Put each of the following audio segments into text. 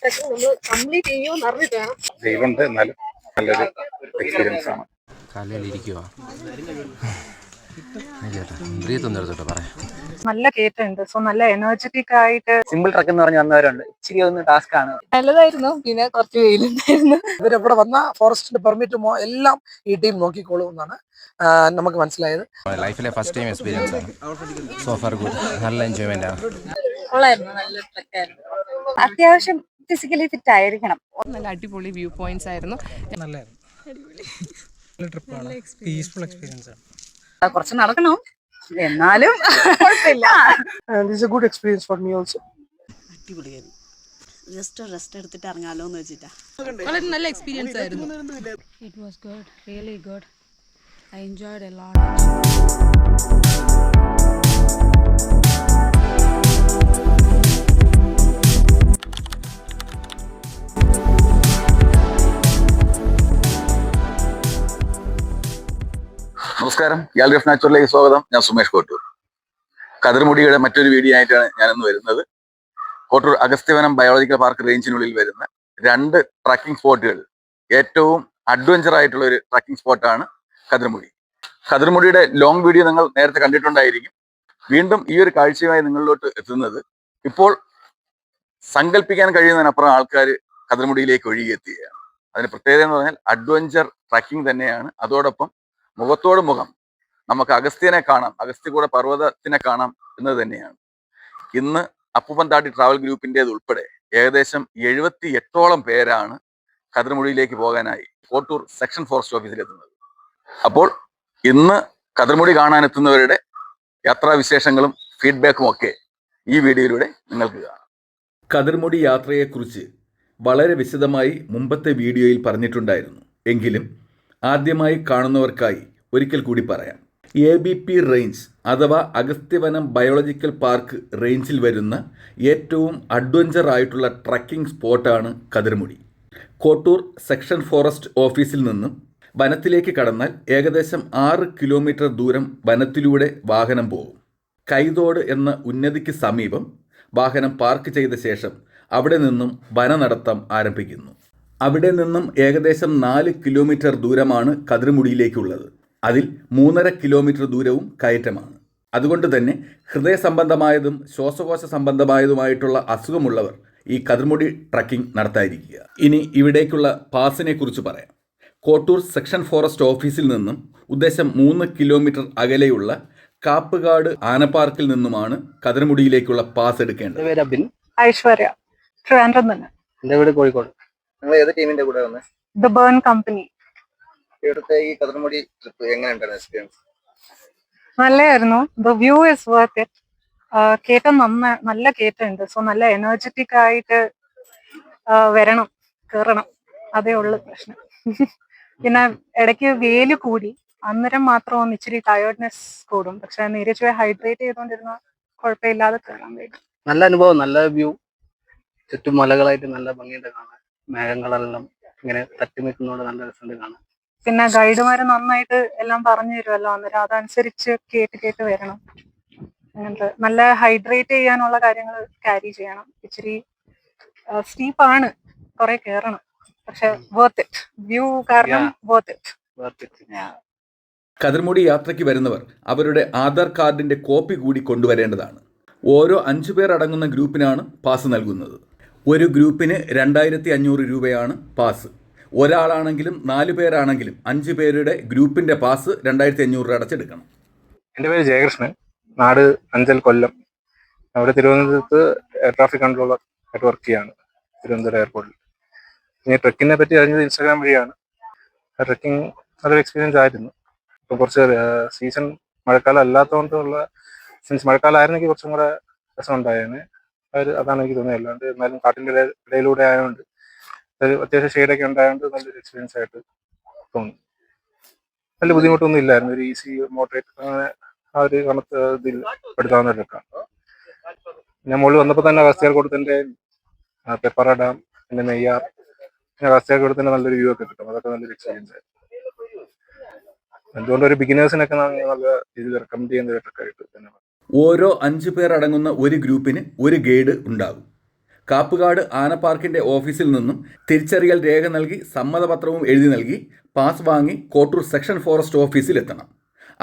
Trekking നമ്മൾ complete ചെയ്യുമെന്ന് അറിഞ്ഞിട്ട് വേണം. വെയിലുണ്ട് എന്നാലും നല്ലൊരു എക്സ്പീരിയൻസ് ആണ്. കാലയിലിരിക്കുവാ നല്ല കയറ്റമുണ്ട്, സോ നല്ല എനർജറ്റിക് ആയിട്ട്. സിമ്പിൾ ട്രക്ക് എന്ന് പറഞ്ഞ് വന്നവരുണ്ട്. ഇച്ചിരി ഒന്ന് ടാസ്ക് ആണ്. നല്ലതായിരുന്നു, പിന്നെ കുറച്ച് വെയിലുണ്ടായിരുന്നു. ഇവരിവിടെ വന്ന ഫോറസ്റ്റിന്റെ പെർമിറ്റുമോ എല്ലാം ഈ ടീം നോക്കിക്കോളൂ എന്നാണ് നമുക്ക് മനസ്സിലായത്. ലൈഫിലെ ഫസ്റ്റ് ടൈം എക്സ്പീരിയൻസ് ആണ്. സോ ഫാർ ഗുഡ്, നല്ല എൻജോയ്മെന്റ് ആണ്. നല്ല ട്രക്കായിരുന്നു. അത്യാവശ്യം ഫിസിക്കലി ഫിറ്റ് ആയിരിക്കണം. നല്ല അടിപൊളി വ്യൂ പോയിന്റ്സ് ആയിരുന്നു. പീസ്ഫുൾ എക്സ്പീരിയൻസ് ആണ്. കുറച്ച് നടക്കണം എന്നാലും കുഴപ്പമില്ല. Good experience for me also. അടിപൊളിയായിരുന്നു. ജസ്റ്റ് റെസ്റ്റ് എടുത്തിട്ട് ഇറങ്ങാലോ എന്ന് വെച്ചിട്ടാ. വളരെ നല്ല എക്സ്പീരിയൻസ് ആയിരുന്നു. It was good, really good. I enjoyed a lot. നമസ്കാരം, ഗാലറി ഓഫ് നാച്ചുറലിലേക്ക് സ്വാഗതം. ഞാൻ സുമേഷ് കോട്ടൂർ. കതിർമുടിയുടെ മറ്റൊരു വീഡിയോ ആയിട്ടാണ് ഞാനിന്ന് വരുന്നത്. കോട്ടൂർ അഗസ്ത്യവനം ബയോളജിക്കൽ പാർക്ക് റേഞ്ചിനുള്ളിൽ വരുന്ന 2 ട്രക്കിംഗ് സ്പോട്ടുകൾ. ഏറ്റവും അഡ്വഞ്ചർ ആയിട്ടുള്ള ഒരു ട്രക്കിംഗ് സ്പോട്ടാണ് കതിർമുടി. കതിർമുടിയുടെ ലോങ് വീഡിയോ നിങ്ങൾ നേരത്തെ കണ്ടിട്ടുണ്ടായിരിക്കും. വീണ്ടും ഈ ഒരു കാഴ്ചയുമായി നിങ്ങളിലോട്ട് എത്തുന്നത് ഇപ്പോൾ സങ്കല്പിക്കാൻ കഴിയുന്നതിനപ്പുറം ആൾക്കാർ കതിർമുടിയിലേക്ക് ഒഴുകിയെത്തുകയാണ്. അതിന് പ്രത്യേകത എന്ന് പറഞ്ഞാൽ അഡ്വഞ്ചർ ട്രക്കിംഗ് തന്നെയാണ്. അതോടൊപ്പം മുഖത്തോട് മുഖം നമുക്ക് അഗസ്ത്യനെ കാണാം, അഗസ്ത്യകൂട പർവ്വതത്തിനെ കാണാം എന്നത് തന്നെയാണ്. ഇന്ന് അപ്പുപന്താടി ട്രാവൽ ഗ്രൂപ്പിൻ്റേത് ഉൾപ്പെടെ ഏകദേശം 78ഓളം പേരാണ് കതിർമുടിയിലേക്ക് പോകാനായി കോട്ടൂർ സെക്ഷൻ ഫോറസ്റ്റ് ഓഫീസിലെത്തുന്നത്. അപ്പോൾ ഇന്ന് കതിർമുടി കാണാനെത്തുന്നവരുടെ യാത്രാവിശേഷങ്ങളും ഫീഡ്ബാക്കും ഒക്കെ ഈ വീഡിയോയിലൂടെ നിങ്ങൾക്ക് കാണാം. കതിർമുടി യാത്രയെക്കുറിച്ച് വളരെ വിശദമായി മുമ്പത്തെ വീഡിയോയിൽ പറഞ്ഞിട്ടുണ്ടായിരുന്നു. എങ്കിലും ആദ്യമായി കാണുന്നവർക്കായി ഒരിക്കൽ കൂടി പറയാം. ABP റേഞ്ച് അഥവാ അഗസ്ത്യവനം ബയോളജിക്കൽ പാർക്ക് റേഞ്ചിൽ വരുന്ന ഏറ്റവും അഡ്വഞ്ചർ ആയിട്ടുള്ള ട്രക്കിംഗ് സ്പോട്ടാണ് കതിർമുടി. കോട്ടൂർ സെക്ഷൻ ഫോറസ്റ്റ് ഓഫീസിൽ നിന്നും വനത്തിലേക്ക് കടന്നാൽ ഏകദേശം 6 കിലോമീറ്റർ ദൂരം വനത്തിലൂടെ വാഹനം പോകും. കൈതോട് എന്ന ഉന്നതിക്ക് സമീപം വാഹനം പാർക്ക് ചെയ്ത ശേഷം അവിടെ നിന്നും വനനടത്തം ആരംഭിക്കുന്നു. അവിടെ നിന്നും ഏകദേശം 4 കിലോമീറ്റർ ദൂരമാണ് കതിർമുടിയിലേക്കുള്ളത്. അതിൽ 3.5 കിലോമീറ്റർ ദൂരവും കയറ്റമാണ്. അതുകൊണ്ട് തന്നെ ഹൃദയ സംബന്ധമായതും ശ്വാസകോശ സംബന്ധമായതുമായിട്ടുള്ള അസുഖമുള്ളവർ ഈ കതിർമുടി ട്രക്കിംഗ് നടത്താതിരിക്കുക. ഇനി ഇവിടേക്കുള്ള പാസിനെ കുറിച്ച് പറയാം. കോട്ടൂർ സെക്ഷൻ ഫോറസ്റ്റ് ഓഫീസിൽ നിന്നും ഉദ്ദേശം 3 കിലോമീറ്റർ അകലെയുള്ള കാപ്പുകാട് ആനപ്പാർക്കിൽ നിന്നുമാണ് കതിർമുടിയിലേക്കുള്ള പാസ് എടുക്കേണ്ടത്. എൻ്റെ പേര് അബിൻ. ഐശ്വര്യ, ട്രിവാൻഡ്രം തന്നെ. എൻ്റെ വീട് കോഴിക്കോട്. നിങ്ങൾ ഏത് ടീമിന്റെ കൂടെ വന്നത്? The burn company. ഇവിടുത്തെ ഈ കതിർമുടി ട്രിപ്പ് എങ്ങനെയുണ്ടായിരുന്നു എക്സ്പീരിയൻസ്? നല്ലതായിരുന്നു. The view is worth it. കയറ്റം നല്ല കയറ്റമുണ്ട്, സോ നല്ല എനർജറ്റിക് ആയിട്ട് വരണം, കയറണം. അതേ ഉള്ളു പ്രശ്നം. പിന്നെ ഇടയ്ക്ക് വെയില് കൂടി, അന്നേരം മാത്രം ഒന്ന് ഇച്ചിരി ടയേർഡ്നെസ് കൂടും. പക്ഷെ നേരിച്ച് ഹൈഡ്രേറ്റ് ചെയ്തോണ്ടിരുന്ന കുഴപ്പമില്ലാതെ കയറാൻ കഴിയും. നല്ല അനുഭവം, നല്ല വ്യൂ. ചുറ്റും മലകളായിട്ട് നല്ല ഭംഗിയുണ്ട് കാണാൻ. മേഘങ്ങളെല്ലാം ഇങ്ങനെ തട്ടി നിൽക്കുന്നതുകൊണ്ട് നല്ല രസമുണ്ട് കാണാൻ. പിന്നെ ഗൈഡുമാര് നന്നായിട്ട് എല്ലാം പറഞ്ഞു തരുമല്ലോ, അന്നേരം അതനുസരിച്ച് കേട്ട് വരണം. അങ്ങനത്തെ നല്ല ഹൈഡ്രേറ്റ് ചെയ്യാനുള്ള കാര്യങ്ങൾ ക്യാരി ചെയ്യണം. ഇച്ചിരി സ്റ്റീപ്പാണ്, കുറെ കയറണം. പക്ഷെ വർത്ത് ഇറ്റ്, വ്യൂ കാരണം വർത്ത് ഇറ്റ്. കതിർമുടി യാത്രയ്ക്ക് വരുന്നവർ അവരുടെ ആധാർ കാർഡിന്റെ കോപ്പി കൂടി കൊണ്ടുവരേണ്ടതാണ്. ഓരോ 5 പേർ അടങ്ങുന്ന ഗ്രൂപ്പിനാണ് പാസ് നൽകുന്നത്. ഒരു ഗ്രൂപ്പിന് 2500 രൂപയാണ് പാസ്. ഒരാളാണെങ്കിലും 4 പേരാണെങ്കിലും 5 പേരുടെ ഗ്രൂപ്പിന്റെ പാസ് 2500 രൂപ അടച്ചെടുക്കണം. എൻ്റെ പേര് ജയകൃഷ്ണൻ, നാട് അഞ്ചൽ, കൊല്ലം. അവിടെ തിരുവനന്തപുരത്ത് എയർ ട്രാഫിക് കൺട്രോളർ ആയിട്ട് വർക്ക് ചെയ്യാണ്, തിരുവനന്തപുരം എയർപോർട്ടിൽ. ഞാൻ ട്രക്കിങ്ങിനെ പറ്റി അറിഞ്ഞത് ഇൻസ്റ്റാഗ്രാം വഴിയാണ്. ട്രക്കിംഗ് നല്ലൊരു എക്സ്പീരിയൻസ് ആയിരുന്നു. ഇപ്പം കുറച്ച് സീസൺ മഴക്കാലം അല്ലാത്തതുകൊണ്ടുള്ള, സിൻസ് മഴക്കാലം ആയിരുന്നെങ്കിൽ കുറച്ചും കൂടെ രസം ഉണ്ടായേനെ. അതാണ് എനിക്ക് തോന്നിയത്. അല്ലാണ്ട് എന്നാലും കാട്ടിൻ്റെ ഇടയിലൂടെ ആയതുകൊണ്ട് അത്യാവശ്യം ഷെയ്ഡൊക്കെ ഉണ്ടായതുകൊണ്ട് നല്ലൊരു എക്സ്പീരിയൻസ് ആയിട്ട് തോന്നി. വലിയ ബുദ്ധിമുട്ടൊന്നും ഇല്ലായിരുന്നു. ഒരു ഈസി മോഡറേറ്റ് അങ്ങനെ ആ ഒരു കണക്ക് ഇതിൽ പെടുത്താവുന്ന ട്രക്കാണ്. ഞാൻ മുകളിൽ വന്നപ്പോൾ തന്നെ അഗസ്ത്യാർകൂടത്തിൻ്റെ പെപ്പറ ഡാം, പിന്നെ നെയ്യാർ, പിന്നെ അഗസ്ത്യാർകൂടത്തിൻ്റെ നല്ലൊരു വ്യൂ ഒക്കെ കിട്ടും. അതൊക്കെ നല്ലൊരു എക്സ്പീരിയൻസ് ആയിരുന്നു. എന്തുകൊണ്ട് ഒരു ബിഗിനേഴ്സിനൊക്കെ നല്ല രീതിയിൽ റെക്കമെൻഡ് ചെയ്യുന്ന ഒരു ട്രക്കായിട്ട് തന്നെ. ഓരോ 5 പേർ അടങ്ങുന്ന ഒരു ഗ്രൂപ്പിന് ഒരു ഗൈഡ് ഉണ്ടാകും. കാപ്പുകാട് ആന പാർക്കിന്റെ ഓഫീസിൽ നിന്നും തിരിച്ചറിയൽ രേഖ നൽകി സമ്മതപത്രവും എഴുതി നൽകി പാസ് വാങ്ങി കോട്ടൂർ സെക്ഷൻ ഫോറസ്റ്റ് ഓഫീസിൽ എത്തണം.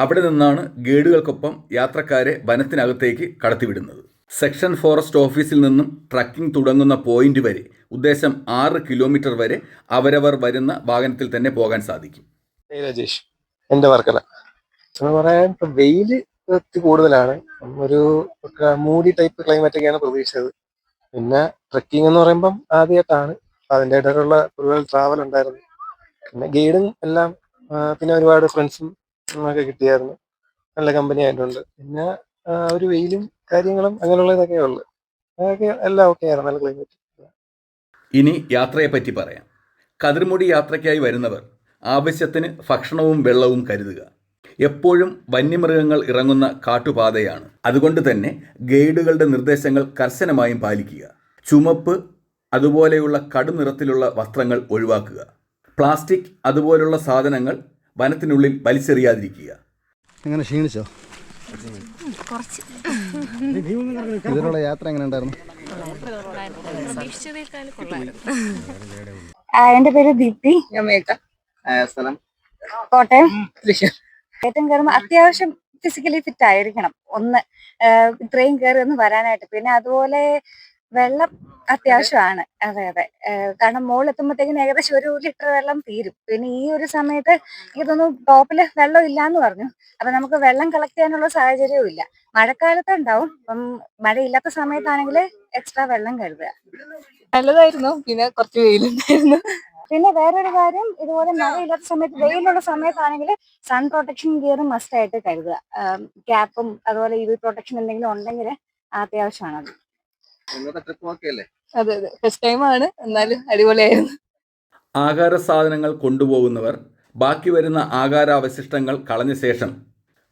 അവിടെ നിന്നാണ് ഗൈഡുകൾക്കൊപ്പം യാത്രക്കാരെ വനത്തിനകത്തേക്ക് കടത്തിവിടുന്നത്. സെക്ഷൻ ഫോറസ്റ്റ് ഓഫീസിൽ നിന്നും ട്രക്കിംഗ് തുടങ്ങുന്ന പോയിന്റ് വരെ ഉദ്ദേശം 6 കിലോമീറ്റർ വരെ അവരവർ വരുന്ന വാഹനത്തിൽ തന്നെ പോകാൻ സാധിക്കും. രാജേഷ്, എൻ്റെ വർക്കല എന്ന് പറയാൻ ഇപ്പം വെയില് കൂടുതലാണ്. ഒരു മൂടി ടൈപ്പ് ക്ലൈമറ്റ് ഒക്കെയാണ് പ്രതീക്ഷിച്ചത്. പിന്നെ ട്രക്കിംഗ് എന്ന് പറയുമ്പം ആദ്യമായിട്ടാണ്, അതിൻ്റെ ഇടയിലുള്ള ഒരുപാട് ട്രാവൽ ഉണ്ടായിരുന്നു. പിന്നെ ഗൈഡും എല്ലാം, പിന്നെ ഒരുപാട് ഫ്രണ്ട്സും ഒക്കെ കിട്ടിയായിരുന്നു. നല്ല കമ്പനി ആയിട്ടുണ്ട്. പിന്നെ ഒരു വെയിലും കാര്യങ്ങളും അങ്ങനെയുള്ള ഇതൊക്കെ ഉള്ളു. അതൊക്കെ എല്ലാം ഓക്കെ ആയിരുന്നു, നല്ല ക്ലൈമറ്റ്. ഇനി യാത്രയെപ്പറ്റി പറയാം. കതിർമുടി യാത്രയ്ക്കായി വരുന്നവർ ആവശ്യത്തിന് ഭക്ഷണവും വെള്ളവും കരുതുക. എപ്പോഴും വന്യമൃഗങ്ങൾ ഇറങ്ങുന്ന കാട്ടുപാതയാണ്. അതുകൊണ്ട് തന്നെ ഗൈഡുകളുടെ നിർദ്ദേശങ്ങൾ കർശനമായും പാലിക്കുക. ചുമപ്പ് അതുപോലെയുള്ള കടുനിറത്തിലുള്ള വസ്ത്രങ്ങൾ ഒഴിവാക്കുക. പ്ലാസ്റ്റിക് അതുപോലുള്ള സാധനങ്ങൾ വനത്തിനുള്ളിൽ വലിച്ചെറിയാതിരിക്കുക. എങ്ങനെ ക്ഷീണിച്ചോ? ഇതിലുള്ള യാത്ര എങ്ങനെ ഉണ്ടായിരുന്നു? എൻ്റെ പേര് ദീപ്തി. സ്ഥലം കോട്ടയം, തൃശ്ശൂർ. ഏറ്റവും കയറുമ്പോൾ അത്യാവശ്യം ഫിസിക്കലി ഫിറ്റ് ആയിരിക്കണം. ഇത്രയും കയറി ഒന്ന് വരാനായിട്ട്. പിന്നെ അതുപോലെ വെള്ളം അത്യാവശ്യമാണ്. അതെ അതെ, കാരണം മുകളിൽ എത്തുമ്പോഴത്തേക്കിന് ഏകദേശം 1 ലിറ്റർ വെള്ളം തീരും. പിന്നെ ഈ ഒരു സമയത്ത് എനിക്ക് തോന്നുന്നു ടോപ്പില് വെള്ളം ഇല്ലാന്ന് പറഞ്ഞു. അപ്പൊ നമുക്ക് വെള്ളം കളക്ട് ചെയ്യാനുള്ള സാഹചര്യവും ഇല്ല. മഴക്കാലത്ത് ഉണ്ടാവും. അപ്പം മഴയില്ലാത്ത സമയത്താണെങ്കിൽ എക്സ്ട്രാ വെള്ളം കരുതുക. നല്ലതായിരുന്നു. പിന്നെ കുറച്ച് വെയിലുണ്ടായിരുന്നു. പിന്നെ വേറൊരു കാര്യം, ഇതുപോലെ മഴയില്ലാത്ത സമയത്ത്, വെയിലുള്ള സമയത്താണെങ്കിൽ സൺ പ്രൊട്ടക്ഷൻ ഗിയറും മസ്റ്റ് ആയിട്ട് കരുതുക. ക്യാപ്പും അതുപോലെ UV പ്രൊട്ടക്ഷൻ എന്തെങ്കിലും ഉണ്ടെങ്കിൽ അത്യാവശ്യമാണത്. അതെ അതെ, ഫസ്റ്റ് ടൈം ആണ്, എന്നാലും അടിപൊളിയായിരുന്നു. ആഹാര സാധനങ്ങൾ കൊണ്ടുപോകുന്നവർ ബാക്കി വരുന്ന ആഹാരാവശിഷ്ടങ്ങൾ കളഞ്ഞ ശേഷം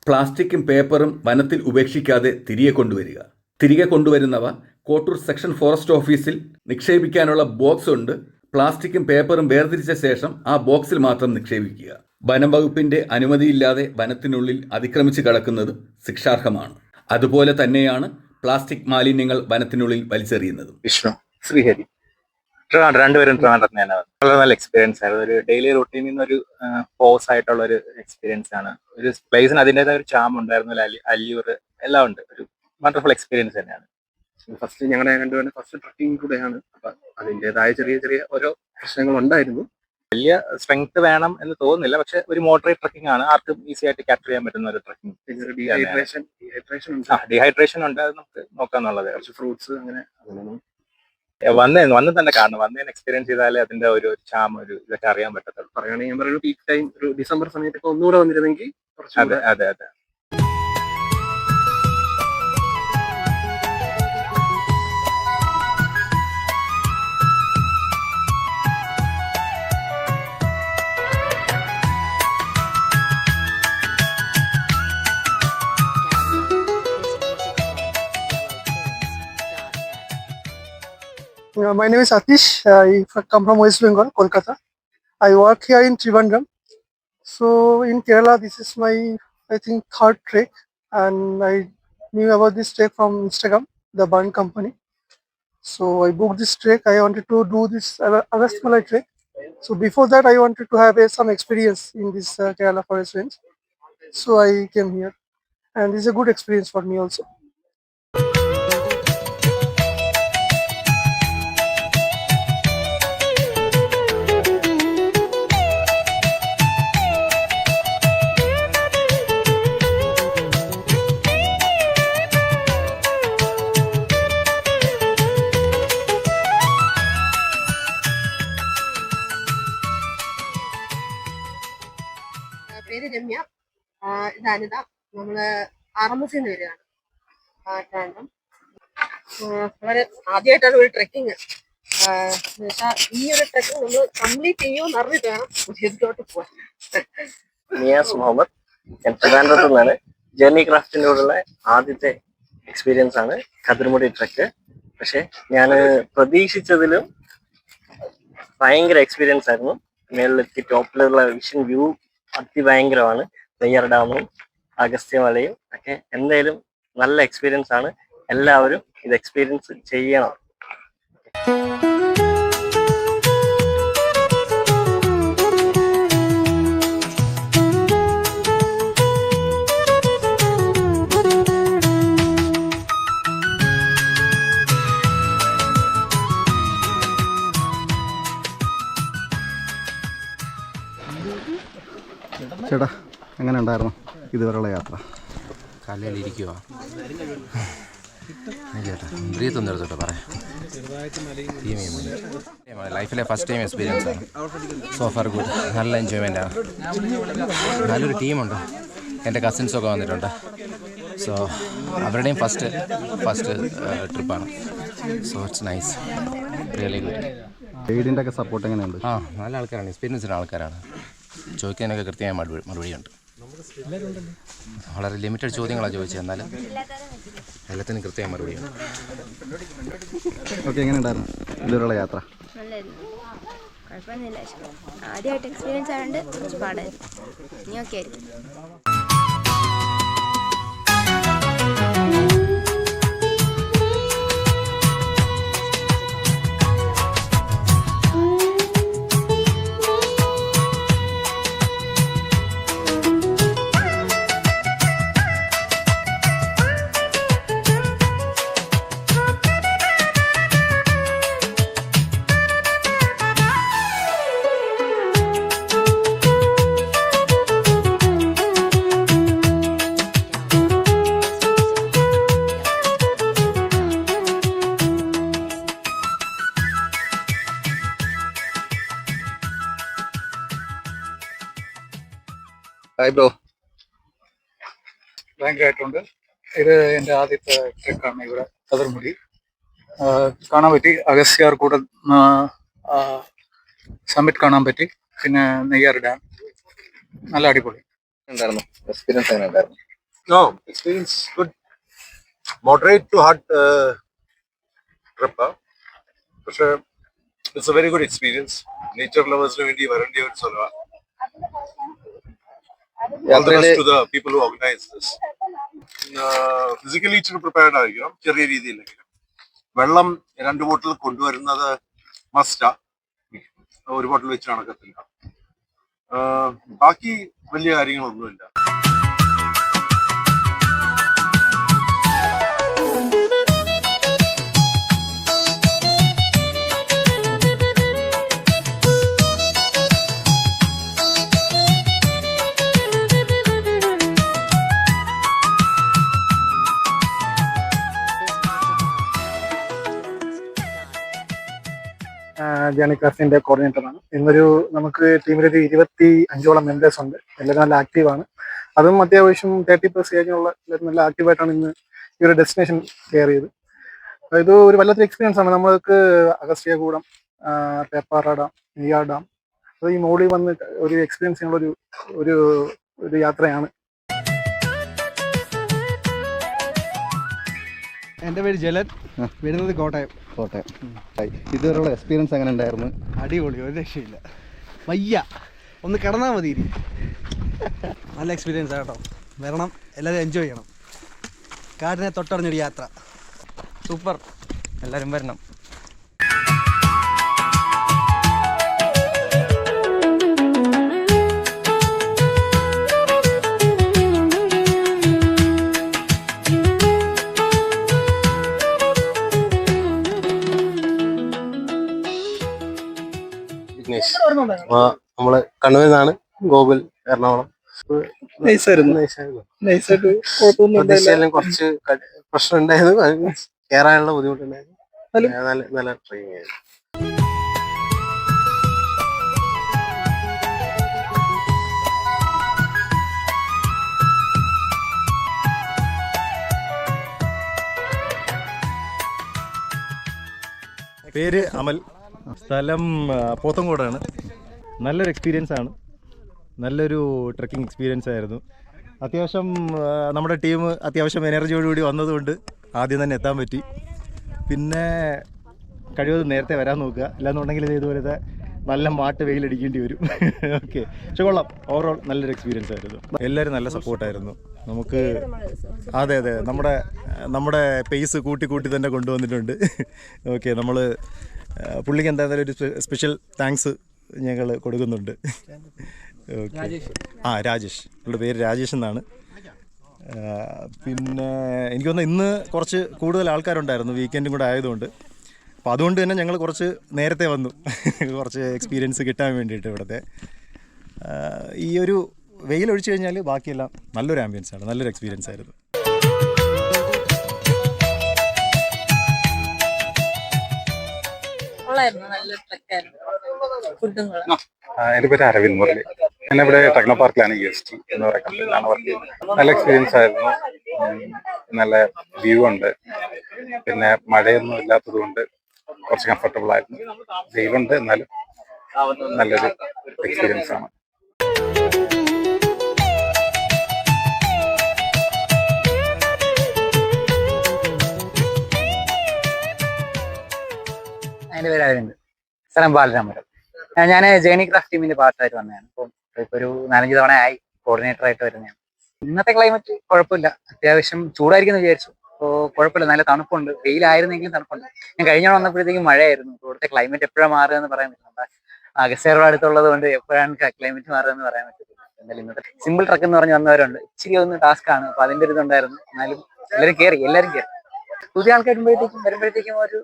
പ്ലാസ്റ്റിക്കും പേപ്പറും വനത്തിൽ ഉപേക്ഷിക്കാതെ തിരികെ കൊണ്ടുവരിക. തിരികെ കൊണ്ടുവരുന്നവ കോട്ടൂർ സെക്ഷൻ ഫോറസ്റ്റ് ഓഫീസിൽ നിക്ഷേപിക്കാനുള്ള ബോക്സ് ഉണ്ട്. പ്ലാസ്റ്റിക്കും പേപ്പറും വേർതിരിച്ച ശേഷം ആ ബോക്സിൽ മാത്രം നിക്ഷേപിക്കുക. വനം വകുപ്പിന്റെ അനുമതിയില്ലാതെ വനത്തിനുള്ളിൽ അതിക്രമിച്ച് കടക്കുന്നത് ശിക്ഷാർഹമാണ്. അതുപോലെ തന്നെയാണ് പ്ലാസ്റ്റിക് മാലിന്യങ്ങൾ വനത്തിനുള്ളിൽ വലിച്ചെറിയുന്നത്. വിഷ്ണു, ശ്രീഹരി, രണ്ടുപേരും ട്രിവാൻഡ്രത്ത്. വളരെ നല്ല എക്സ്പീരിയൻസ് ആയിരുന്നു. ഒരു ഡെയിലി റൂട്ടീനിൽ നിന്നൊരു പോസ് ആയിട്ടുള്ള ഒരു എക്സ്പീരിയൻസ് ആണ്. ഒരു പ്ലേസിന് അതിൻ്റെതായ ഒരു ചാം ഉണ്ടായിരുന്നു. അല്ലിയൂർ എല്ലാം ഉണ്ട്. ഒരു വണ്ടർഫുൾ എക്സ്പീരിയൻസ് തന്നെയാണ്. ഫസ്റ്റ് ഞങ്ങളുടെ രണ്ടുപേരും ഫസ്റ്റ് ട്രക്കിംഗ് കൂടെയാണ്. അപ്പൊ അതിൻ്റെതായ ചെറിയ ചെറിയ ഓരോ പ്രശ്നങ്ങൾ ഉണ്ടായിരുന്നു. വലിയ സ്ട്രെങ്ത് വേണം എന്ന് തോന്നുന്നില്ല, പക്ഷെ ഒരു മോഡറേറ്റ് ട്രക്കിംഗ് ആണ്. ആർക്കും ഈസി ആയിട്ട് ക്യാപ്ചർ ചെയ്യാൻ പറ്റുന്ന ഒരു ട്രക്കിംഗ്. ഡീഹൈഡ്രേഷൻ ഉണ്ട്, അത് നമുക്ക് നോക്കാന്നുള്ളത്. കുറച്ച് ഫ്രൂട്ട്സ് അങ്ങനെ വന്ന് തന്നെ കാണണം. വന്നതിന് എക്സ്പീരിയൻസ് ചെയ്താലേ അതിന്റെ ഒരു ചാം, ഒരു ഇതൊക്കെ അറിയാൻ പറ്റത്തുള്ളൂ. പറയുകയാണെങ്കിൽ ഞാൻ പറയുന്നത് പീക്ക് ടൈം ഒരു ഡിസംബർ സമയത്തൊക്കെ ഒന്നുകൂടെ വന്നിരുന്നെങ്കിൽ അതെ അതെ അതെ. My name is Atish. I come from West Bengal, Kolkata. I work here in Trivandrum. So in Kerala, this is my, I think, 3rd trek, and I knew about this trek from Instagram, the Burn company. So I booked this trek. I wanted to do this Agastyamalai trek. So before that, I wanted to have some experience in this Kerala forest range. So I came here, and this is a good experience for me also. പേര് രമ്യ, ഇത് അനിത. നമ്മള് RMSന്ന് വരികയാണ്. വളരെ ആദ്യമായിട്ടാണ് ഒരു trekking. ഈ ഒരു trekking നമ്മൾ കംപ്ലീറ്റ് ചെയ്യുമെന്ന് അറിഞ്ഞിട്ട് വേണം ഇതിലോട്ട് പോകാൻ. നിയാസ് മുഹമ്മദ്, ഞാൻ ട്രിവാൻഡ്രത്ത് നിന്നാണ്. ജേർണി ക്രാഫ്റ്റിൻ്റെ കൂടെയുള്ള ആദ്യത്തെ എക്സ്പീരിയൻസ് ആണ് കതിർമുടി ട്രെക്ക്. പക്ഷെ ഞാൻ പ്രതീക്ഷിച്ചതിലും ഭയങ്കര എക്സ്പീരിയൻസ് ആയിരുന്നു. മേളിലെത്തി ടോപ്പിലുള്ള വിഷൻ വ്യൂ അതിഭയങ്കരമാണ്. നെയ്യാർ ഡാമും അഗസ്ത്യമലയും ഒക്കെ എന്തായാലും നല്ല എക്സ്പീരിയൻസ് ആണ്. എല്ലാവരും ഇത് എക്സ്പീരിയൻസ് ചെയ്യണം. ചേട്ടാ എങ്ങനെ ഉണ്ടായിരുന്നു ഇതുവരെയുള്ള യാത്ര? കാലയിലിരിക്കുക ചേട്ടാ, ബ്രീത്തൊന്നും എടുത്തോട്ടെ പറയാം. ലൈഫിലെ ഫസ്റ്റ് ടൈം എക്സ്പീരിയൻസ് ആണ്. So far good. നല്ല എൻജോയ്മെൻ്റ് ആണ്. നല്ലൊരു ടീമുണ്ട്. എൻ്റെ കസിൻസൊക്കെ വന്നിട്ടുണ്ട്. സോ അവരുടെയും ഫസ്റ്റ് ട്രിപ്പാണ്. So it's nice, really good. ഗൈഡിൻ്റെ ഒക്കെ സപ്പോർട്ട് എങ്ങനെയുണ്ട്? നല്ല ആൾക്കാരാണ്, എക്സ്പീരിയൻസ്ഡ് ആൾക്കാരാണ്. ചോദിക്കാനൊക്കെ കൃത്യമായ മറുപടിയുണ്ട്. വളരെ ലിമിറ്റഡ് ചോദ്യങ്ങളാണ് ചോദിച്ചത്, എന്നാലും എല്ലാത്തിനും കൃത്യമായ മറുപടിയുണ്ട്. ഓക്കെ, എങ്ങനെ ഉണ്ടായിരുന്നു ഇതുവരെയുള്ള യാത്ര? കുഴപ്പമൊന്നുമില്ല. ആദ്യമായിട്ട് എക്സ്പീരിയൻസ് ആയതുകൊണ്ട് കുറച്ച് പാടായിരുന്നു. ഇനി ഓക്കെ ആയിരിക്കും. Hi bro. ഭയങ്കരമായിട്ടുണ്ട്. ഇത് എൻ്റെ ആദ്യത്തെ ട്രെക്കാണ് ഇവിടെ കതിർമുടി. കാണാൻ പറ്റി അഗസ്ത്യാർകൂടം സമ്മിറ്റ് കാണാൻ പറ്റി. പിന്നെ നെയ്യാർ ഡാം നല്ല അടിപൊളി ഉണ്ടായിരുന്നു. എക്സ്പീരിയൻസ് എങ്ങനെ ഉണ്ടായിരുന്നു? Experience good. Moderate to hard trip. പക്ഷേ it's a very good experience. Nature ലവേഴ്സിന് വേണ്ടി വരേണ്ട ഒരു സ്ഥലമാണ്. All the best to the people who organize this. Physically ഇച്ചിരി പ്രിപ്പയർഡ് ആയിരിക്കണം. ചെറിയ രീതിയിലെങ്കിലും വെള്ളം 2 ബോട്ടിൽ കൊണ്ടുവരുന്നത് മസ്റ്റാ. ഒരു ബോട്ടിൽ വെച്ച് നടക്കത്തില്ല. ബാക്കി വലിയ കാര്യങ്ങളൊന്നുമില്ല. ജാനിക്കാസിന്റെ കോർഡിനേറ്ററാണ്. ഇന്നൊരു നമുക്ക് ടീമിലൊരു 25ഓളം മെമ്പേഴ്സ് ഉണ്ട്. എല്ലാവരും നല്ല ആക്റ്റീവാണ്. അതും അത്യാവശ്യം 30+ ഏജിനുള്ള എല്ലാവരും നല്ല ആക്റ്റീവായിട്ടാണ് ഇന്ന് ഈ ഒരു ഡെസ്റ്റിനേഷൻ കെയർ ചെയ്ത്. ഇത് ഒരു വല്ലാത്തൊരു എക്സ്പീരിയൻസ് ആണ്. നമ്മൾക്ക് അഗസ്ത്യാർകൂടം, പേപ്പാറ ഡാം, നെയ്യാർ ഡാം, അത് ഈ മോളിൽ വന്ന് ഒരു എക്സ്പീരിയൻസ് ചെയ്യാനുള്ള ഒരു യാത്രയാണ്. എൻ്റെ പേര് ജലൻ, വരുന്നത് കോട്ടയം. ഇതുവരെയുള്ള എക്സ്പീരിയൻസ് എങ്ങനെ ഉണ്ടായിരുന്നു? അടിപൊളി, ഒരു രക്ഷയില്ല. വയ്യ, ഒന്ന് കിടന്നാൽ മതി. നല്ല എക്സ്പീരിയൻസ് ആട്ടോ. വരണം, എല്ലാവരും എൻജോയ് ചെയ്യണം. കാടിനെ തൊട്ടറിഞ്ഞൊരു യാത്ര. സൂപ്പർ, എല്ലാവരും വരണം. നമ്മള് കണ്ണൂരിൽ നിന്നാണ്. ഗോകുൽ, എറണാകുളം. കുറച്ച് പ്രശ്നം ഉണ്ടായിരുന്നു, കയറാനുള്ള ബുദ്ധിമുട്ടുണ്ടായിരുന്നു. നല്ല ട്രെയിനിങ് ആയിരുന്നു. പേര് അമൽ, സ്ഥലം പോത്തങ്കോടാണ്. നല്ലൊരു എക്സ്പീരിയൻസ് ആണ്. നല്ലൊരു ട്രക്കിംഗ് എക്സ്പീരിയൻസ് ആയിരുന്നു. അത്യാവശ്യം നമ്മുടെ ടീം അത്യാവശ്യം എനർജിയോടുകൂടി വന്നതുകൊണ്ട് ആദ്യം തന്നെ എത്താൻ പറ്റി. പിന്നെ കഴിവതും നേരത്തെ വരാൻ നോക്കുക, അല്ലാന്നുണ്ടെങ്കിൽ ഇതുപോലത്തെ നല്ല മാട്ട് വെയിലടിക്കേണ്ടി വരും. ഓക്കെ, പക്ഷെ കൊള്ളാം. ഓവറോൾ നല്ലൊരു എക്സ്പീരിയൻസ് ആയിരുന്നു. എല്ലാവരും നല്ല സപ്പോർട്ടായിരുന്നു നമുക്ക്. അതെ, നമ്മുടെ പേസ് കൂട്ടി തന്നെ കൊണ്ടുവന്നിട്ടുണ്ട്. ഓക്കെ, നമ്മൾ പുള്ളിക്ക് എന്തായാലും ഒരു സ്പെഷ്യൽ താങ്ക്സ് ഞങ്ങൾ കൊടുക്കുന്നുണ്ട്. ഓക്കെ, രാജേഷ്, അവളുടെ പേര് രാജേഷ് എന്നാണ്. പിന്നെ എനിക്ക് തോന്നുന്നു ഇന്ന് കുറച്ച് കൂടുതൽ ആൾക്കാരുണ്ടായിരുന്നു, വീക്കെൻഡും കൂടെ ആയതുകൊണ്ട്. അപ്പോൾ അതുകൊണ്ട് തന്നെ ഞങ്ങൾ കുറച്ച് നേരത്തെ വന്നു, കുറച്ച് എക്സ്പീരിയൻസ് കിട്ടാൻ വേണ്ടിയിട്ട്. ഇവിടുത്തെ ഈ ഒരു വെയിൽ ഒഴിച്ചു കഴിഞ്ഞാൽ ബാക്കിയെല്ലാം നല്ലൊരു ആംബിയൻസ് ആണ്, നല്ലൊരു എക്സ്പീരിയൻസ് ആയിരുന്നു. എൻ്റെ പേര് അരവിന്ദ് മുരളി. ഞാനിവിടെ ടെക്നോ പാർക്കിലാണ് EST എന്ന് പറയുന്ന കമ്പനിയിലാണ് വർക്ക് ചെയ്യുന്നത്. നല്ല എക്സ്പീരിയൻസ് ആയിരുന്നു. നല്ല വ്യൂ ഉണ്ട്, പിന്നെ മഴയൊന്നും ഇല്ലാത്തത് കൊണ്ട് കുറച്ച് കംഫർട്ടബിൾ ആയിരുന്നു. വെയിലുണ്ട് എന്നാലും നല്ലൊരു എക്സ്പീരിയൻസ് ആണ്. എൻ്റെ പേര് അരവിന്ദ്, സ്ഥലം ബാലരാമപുരം. ഞാൻ ജേണി ക്രാഫ്റ്റ് ടീമിന്റെ പാർട്ടായിട്ട് വന്നതാണ്. ഇപ്പോൾ ഒരു 4-5 തവണ ആയി കോർഡിനേറ്റർ ആയിട്ട് വരുന്നതാണ്. ഇന്നത്തെ ക്ലൈമറ്റ് കുഴപ്പമില്ല, അത്യാവശ്യം ചൂടായിരിക്കും വിചാരിച്ചു. അപ്പോൾ കുഴപ്പമില്ല, നല്ല തണുപ്പുണ്ട്. വെയിലായിരുന്നെങ്കിലും തണുപ്പുണ്ട്. ഞാൻ കഴിഞ്ഞ വന്നപ്പോഴത്തേക്കും മഴയായിരുന്നു. ഇവിടുത്തെ ക്ലൈമറ്റ് എപ്പോഴാണ് മാറുക എന്ന് പറയാൻ പറ്റില്ല. അഗസ്ത്യർ അടുത്തുള്ളത് കൊണ്ട് എപ്പോഴാണ് ക്ലൈമറ്റ് മാറുക എന്ന് പറയാൻ പറ്റില്ല. എന്തായാലും ഇന്നത്തെ സിമ്പിൾ ട്രക്ക് എന്ന് പറഞ്ഞ് വന്നവരുണ്ട്. ഇച്ചിരി ഒന്ന് ടാസ്ക് ആണ്, അപ്പോൾ അതിൻ്റെ ഒരു ഇതുണ്ടായിരുന്നു. എന്നാലും എല്ലാവരും കയറി. പുതിയ ആൾക്കാർ വരുമ്പോഴത്തേക്കും ഒരു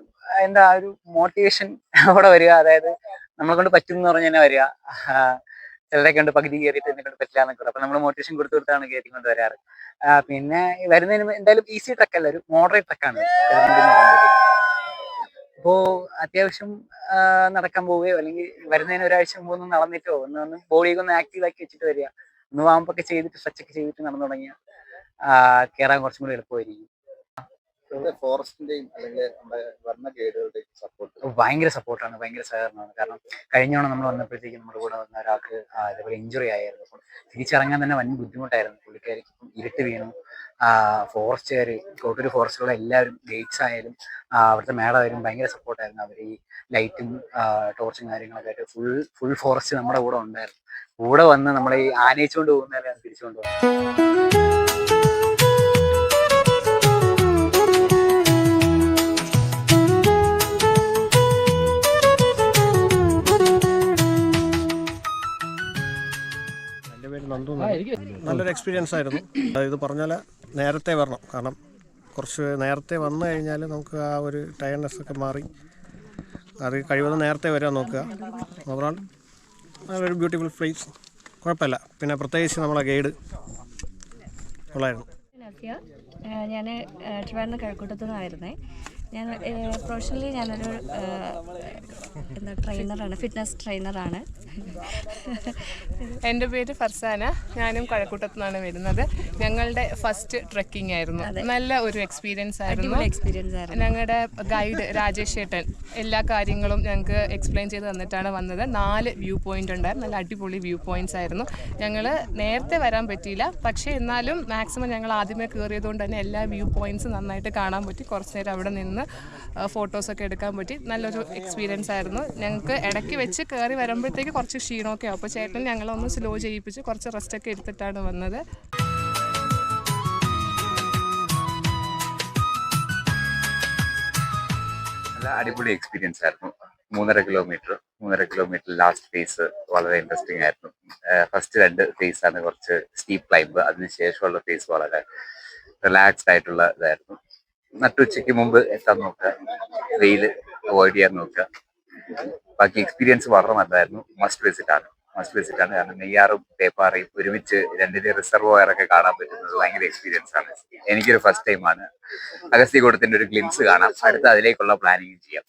ഒരു മോട്ടിവേഷൻ അവിടെ വരിക. അതായത് നമ്മളെ കൊണ്ട് പറ്റും എന്ന് പറഞ്ഞ് തന്നെ വരിക. ചിലരൊക്കെ ഉണ്ട് പകുതി കയറിയിട്ട് എന്നെ കൊണ്ട് പറ്റില്ല എന്നൊക്കെ. അപ്പൊ നമ്മൾ മോട്ടിവേഷൻ കൊടുത്താണ് കയറ്റിക്കൊണ്ട് വരാറ്. പിന്നെ വരുന്നതിന് എന്തായാലും ഈസി ട്രക്കല്ല, ഒരു മോഡറേറ്റ് ട്രക്കാണ്. അപ്പോൾ അത്യാവശ്യം നടക്കാൻ പോവുകയോ അല്ലെങ്കിൽ വരുന്നതിന് ഒരാഴ്ച മുമ്പ് ഒന്ന് നടന്നിട്ടോ ഒന്ന് ബോഡിയൊക്കെ ഒന്ന് ആക്റ്റീവ് ആക്കി വെച്ചിട്ട് വരിക. ഒന്ന് വാമ്പൊക്കെ ചെയ്തിട്ട് സ്ട്രെച്ചൊക്കെ ചെയ്തിട്ട് നടന്നു തുടങ്ങിയാൽ കയറാൻ കുറച്ചും കൂടി എളുപ്പമായിരിക്കും. ഫോറസ്റ്റിന്റെയും അല്ലെങ്കിൽ വന്ന ഗൈഡുകളുടെയും സപ്പോർട്ട് ഭയങ്കര സപ്പോർട്ടാണ്, ഭയങ്കര സഹകരണമാണ്. കാരണം കഴിഞ്ഞോണം നമ്മൾ വന്നപ്പോഴത്തേക്കും നമ്മുടെ കൂടെ വന്ന ഒരാൾക്ക് ഇതേപോലെ ഇഞ്ചുറി ആയിരുന്നു. അപ്പം തിരിച്ചിറങ്ങാൻ തന്നെ വൻ ബുദ്ധിമുട്ടായിരുന്നു. പുള്ളിക്കാരിക്ക് ഇരുട്ട് വീണു. ഫോറസ്റ്റുകാർ, കോട്ടൂർ ഫോറസ്റ്റിലുള്ള എല്ലാവരും, ഗൈഡ്സ് ആയാലും അവിടുത്തെ മേഡം ആയാലും ഭയങ്കര സപ്പോർട്ടായിരുന്നു. അവർ ഈ ലൈറ്റും ടോർച്ചും കാര്യങ്ങളൊക്കെ ആയിട്ട് ഫുൾ ഫോറസ്റ്റ് നമ്മുടെ കൂടെ ഉണ്ടായിരുന്നു. കൂടെ വന്ന് നമ്മളെ ഈ ആനയിച്ചുകൊണ്ട് പോകുന്നവരെയാണ് തിരിച്ചുകൊണ്ട് പോകുന്നത്. നല്ലൊരു എക്സ്പീരിയൻസ് ആയിരുന്നു. ഇത് പറഞ്ഞാൽ നേരത്തെ വരണം, കാരണം കുറച്ച് നേരത്തെ വന്നു കഴിഞ്ഞാൽ നമുക്ക് ആ ഒരു ടയർനെസ് ഒക്കെ മാറി അത് കഴിവതും നേരത്തെ വരാൻ നോക്കുക. ഓവറോൾ നല്ലൊരു ബ്യൂട്ടിഫുൾ പ്ലേസ്, കുഴപ്പമില്ല. പിന്നെ പ്രത്യേകിച്ച് നമ്മളെ ഗൈഡ് ഉള്ളായിരുന്നു. ഞാൻ ട്രിവാൻഡ്രം കഴക്കൂട്ടത്തു നിന്നായിരുന്നേ. ഞാൻ പ്രൊഫഷണലി ഞാനൊരു ട്രെയിനറാണ്, ഫിറ്റ്നസ് ട്രെയിനറാണ്. എൻ്റെ പേര് ഫർസാന, ഞാനും കഴക്കൂട്ടത്തു നിന്നാണ് വരുന്നത്. ഞങ്ങളുടെ ഫസ്റ്റ് ട്രെക്കിംഗ് ആയിരുന്നു. നല്ല ഒരു എക്സ്പീരിയൻസ് ആയിരുന്നു. ഞങ്ങളുടെ ഗൈഡ് രാജേഷ് ചേട്ടൻ എല്ലാ കാര്യങ്ങളും ഞങ്ങൾക്ക് എക്സ്പ്ലെയിൻ ചെയ്ത് തന്നിട്ടാണ് വന്നത്. 4 വ്യൂ പോയിന്റ് ഉണ്ടായിരുന്നു. നല്ല അടിപൊളി വ്യൂ പോയിന്റ്സ് ആയിരുന്നു. ഞങ്ങൾ നേരത്തെ വരാൻ പറ്റിയില്ല, പക്ഷേ എന്നാലും മാക്സിമം ഞങ്ങൾ ആദ്യമേ കയറിയതുകൊണ്ട് തന്നെ എല്ലാ വ്യൂ പോയിന്റ്സും നന്നായിട്ട് കാണാൻ പറ്റി. കുറച്ച് നേരം അവിടെ നിന്ന് ഫോട്ടോസൊക്കെ എടുക്കാൻ പറ്റി. നല്ലൊരു എക്സ്പീരിയൻസ് ആയിരുന്നു. ഞങ്ങൾക്ക് ഇടയ്ക്ക് വെച്ച് കയറി വരുമ്പോഴത്തേക്ക് കുറച്ച് ക്ഷീണമൊക്കെ ആവും. അപ്പോൾ ചേട്ടൻ ഞങ്ങളൊന്ന് സ്ലോ ചെയ്യിപ്പിച്ച് കുറച്ച് റെസ്റ്റൊക്കെ എടുത്തിട്ടാണ് വന്നത്. നല്ല അടിപൊളി എക്സ്പീരിയൻസ് ആയിരുന്നു. 3.5 കിലോമീറ്റർ ലാസ്റ്റ് ഫേസ് വളരെ ഇൻട്രസ്റ്റിംഗ് ആയിരുന്നു. ഫസ്റ്റ് 2 ഫേസാണ് കുറച്ച് സ്റ്റീപ്പ് ക്ലൈംബ്, അതിനുശേഷമുള്ള ഫേസ് വളരെ റിലാക്സ്ഡ് ആയിട്ടുള്ള ഇതായിരുന്നു. നട്ടുച്ചയ്ക്ക് മുമ്പ് എത്താൻ നോക്കുക, വെയിൽ അവോയ്ഡ് ചെയ്യാൻ നോക്കുക. ബാക്കി എക്സ്പീരിയൻസ് വളരെ നല്ലതായിരുന്നു. മസ്റ്റ് വിസിറ്റ് ആണ്. കാരണം നെയ്യാറും പേപ്പാറയും ഒരുമിച്ച് 2 റിസർവോയറൊക്കെ കാണാൻ പറ്റുന്നത് ഭയങ്കര എക്സ്പീരിയൻസ് ആണ്. എനിക്കൊരു ഫസ്റ്റ് ടൈമാണ്. അഗസ്ത്യകൂടത്തിന്റെ ഒരു ഗ്ലിംസ് കാണാം. അടുത്ത അതിലേക്കുള്ള പ്ലാനിങ് ചെയ്യാം.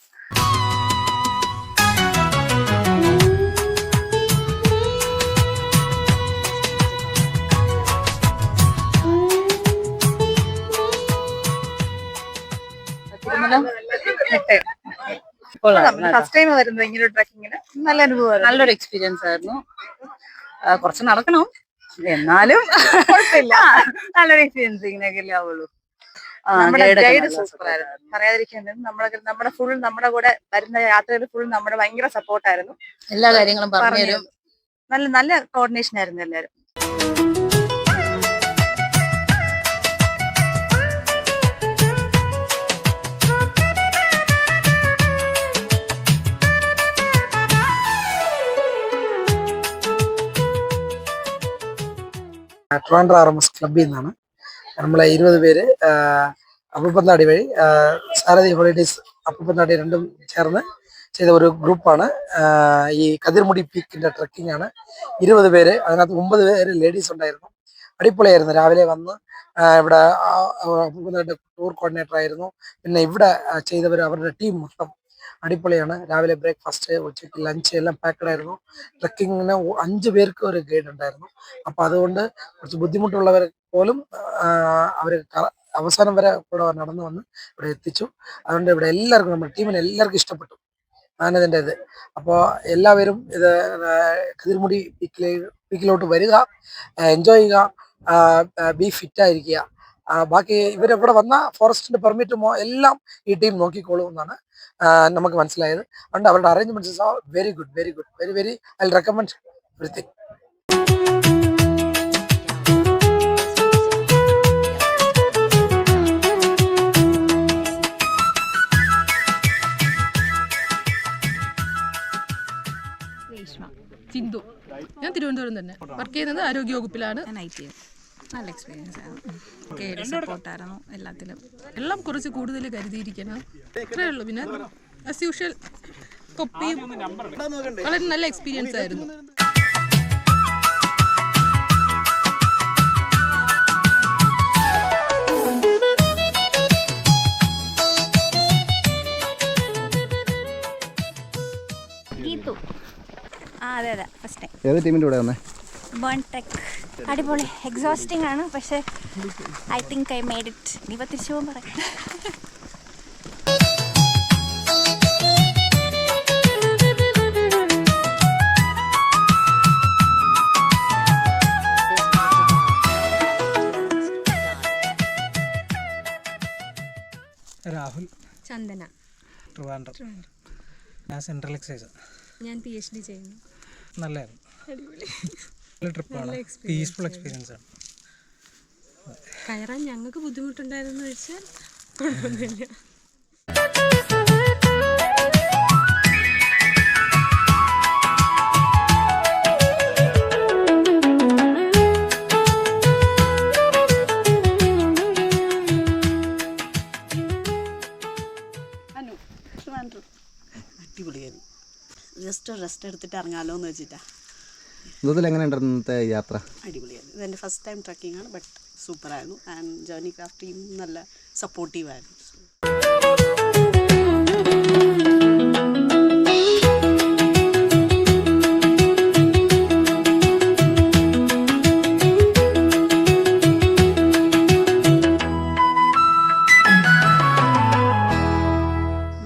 ഫസ്റ്റ് ടൈം വരുന്നത് ഇങ്ങനെ ട്രക്കിങ്ങിന്. നല്ല അനുഭവം, നല്ലൊരു എക്സ്പീരിയൻസ് ആയിരുന്നു. കുറച്ച് നടക്കണം, എന്നാലും കുഴപ്പമില്ല. നല്ലൊരു എക്സ്പീരിയൻസ് ഇങ്ങനെയൊക്കെ ആവുള്ളൂ. ഗൈഡ് സൂപ്പർ ആയിരുന്നു, പറയാതിരിക്കുന്നത്. നമ്മുടെ ഫുൾ നമ്മുടെ കൂടെ വരുന്ന യാത്രയിൽ ഫുൾ നമ്മുടെ ഭയങ്കര സപ്പോർട്ടായിരുന്നു. എല്ലാ കാര്യങ്ങളും പറഞ്ഞു. നല്ല കോർഡിനേഷൻ ആയിരുന്നു എല്ലാവരും. ട്രിവാൻഡ്രം RMS ക്ലബ്ബിൽ നിന്നാണ്. നമ്മളെ 20 പേര് അപ്പൂപ്പന്താടി വഴി സാരഥി ഹോളിഡേയ്സ് അപ്പൂപ്പന്താടി രണ്ടും ചേർന്ന് ചെയ്ത ഒരു ഗ്രൂപ്പാണ്. ഈ കതിർമുടി പീക്കിന്റെ ട്രക്കിംഗ് ആണ്. 20 പേര്, അതിനകത്ത് 9 പേര് ലേഡീസ് ഉണ്ടായിരുന്നു. അടിപൊളിയായിരുന്നു. രാവിലെ വന്ന് ഇവിടെ ടൂർ കോർഡിനേറ്റർ ആയിരുന്നു. പിന്നെ ഇവിടെ ചെയ്തവർ, അവരുടെ ടീം മൊത്തം അടിപൊളിയാണ്. രാവിലെ ബ്രേക്ക്ഫാസ്റ്റ്, ഉച്ചയ്ക്ക് ലഞ്ച് എല്ലാം പാക്ക്ഡ് ആയിരുന്നു. ട്രക്കിങ്ങിന് 5 പേർക്ക് ഒരു ഗൈഡ് ഉണ്ടായിരുന്നു. അപ്പം അതുകൊണ്ട് കുറച്ച് ബുദ്ധിമുട്ടുള്ളവർ പോലും അവർ അവസാനം വരെ കൂടെ നടന്നു വന്ന് ഇവിടെ എത്തിച്ചു. അതുകൊണ്ട് ഇവിടെ എല്ലാവർക്കും, നമ്മുടെ ടീമിന് എല്ലാവർക്കും ഇഷ്ടപ്പെട്ടു. ഞാനിതിൻ്റെ ഇത് അപ്പോൾ എല്ലാവരും ഇത് കതിർമുടി പീക്കിലോട്ട് വരിക, എൻജോയ് ചെയ്യുക, ബി ഫിറ്റ് ആയിരിക്കുക. ബാക്കി ഇവരെവിടെ വന്ന ഫോറസ്റ്റിന്റെ പെർമിറ്റും എല്ലാം ഈ ടീം നോക്കിക്കോളും എന്നാണ് നമുക്ക് മനസ്സിലായത്. അതുകൊണ്ട് അവരുടെ arrangements are very good, very good, very very I recommend everything. Sindhu, ഞാൻ തിരുവനന്തപുരം തന്നെ വർക്ക് ചെയ്യുന്നത് ആരോഗ്യ വകുപ്പിലാണ്. നല്ല എക്സ്പീരിയൻസ് ആയിരുന്നു. ഗൈഡ് സപ്പോർട്ടായിരുന്നു എല്ലാത്തിലും. എല്ലാം കുറച്ച് കൂടുതൽ കരുതിയിരിക്കണം, അത്രേ ഉള്ളൂ. പിന്നെ ആസ് യൂഷ്വൽ കൊപ്പിയും വളരെ നല്ല എക്സ്പീരിയൻസ് ആയിരുന്നു. അതെ അതെ, ഫസ്റ്റ് ടൈം. ഏത് ടീമിൻ്റെ കൂടെ വന്നേ? ബേൺ ട്രെക്ക് അടിപൊളി, എക്സോസ്റ്റിംഗ് ആണ്, പക്ഷേ I think I made it. ഇനിയിപ്പോൾ തിരിച്ചു പോകുമ്പോൾ പറയാം. രാഹുൽ. ചന്ദന. ട്രിവാൻഡ്രം. ഞാൻ സെൻട്രൽ എക്സൈസ്. ഞാൻ PhD ചെയ്യുന്നു. നല്ലതായിരുന്നു. നല്ല ട്രിപ്പാണ്, പീസ്ഫുൾ എക്സ്പീരിയൻസ് ആണ്. കയറാൻ ഞങ്ങൾക്ക് ബുദ്ധിമുട്ടുണ്ടായിരുന്നു വെച്ചാൽ കുഴപ്പമൊന്നുമില്ല. അടിപൊളിയായിരുന്നു. റെസ്റ്റ് എടുത്തിട്ട് ഇറങ്ങാമല്ലോ എന്ന് വെച്ചിട്ടാ. എങ്ങനെയുണ്ടായിരുന്നു ഇന്നത്തെ യാത്ര? അടിപൊളിയായിരുന്നു. ഇതെൻ്റെ ഫസ്റ്റ് ടൈം ട്രക്കിംഗ് ആണ്, ബട്ട് സൂപ്പറായിരുന്നു. ആൻഡ് ജേർണി ക്രാഫ്റ്റ് ടീം നല്ല സപ്പോർട്ടീവായിരുന്നു.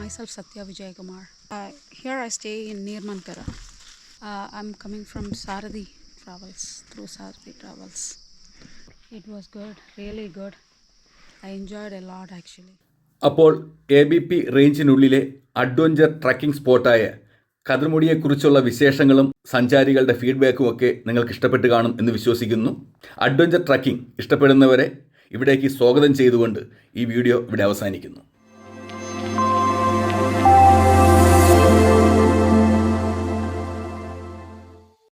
Myself Satya Vijay Kumar. Here I stay in Nirmankara. I'm coming from Saradi Travels, through Saradi Travels. It was good, really good. I enjoyed a lot actually. അപ്പോൾ ABP റേഞ്ചിനുള്ളിലെ adventure trekking സ്പോട്ടായ കതിർമുടിയെക്കുറിച്ചുള്ള വിശേഷങ്ങളും സഞ്ചാരികളുടെ ഫീഡ്ബാക്കും ഒക്കെ നിങ്ങൾക്ക് ഇഷ്ടപ്പെട്ട് കാണും എന്ന് വിശ്വസിക്കുന്നു. അഡ്വഞ്ചർ ട്രക്കിംഗ് ഇഷ്ടപ്പെടുന്നവരെ ഇവിടേക്ക് സ്വാഗതം ചെയ്തുകൊണ്ട് ഈ വീഡിയോ ഇവിടെ അവസാനിക്കുന്നു.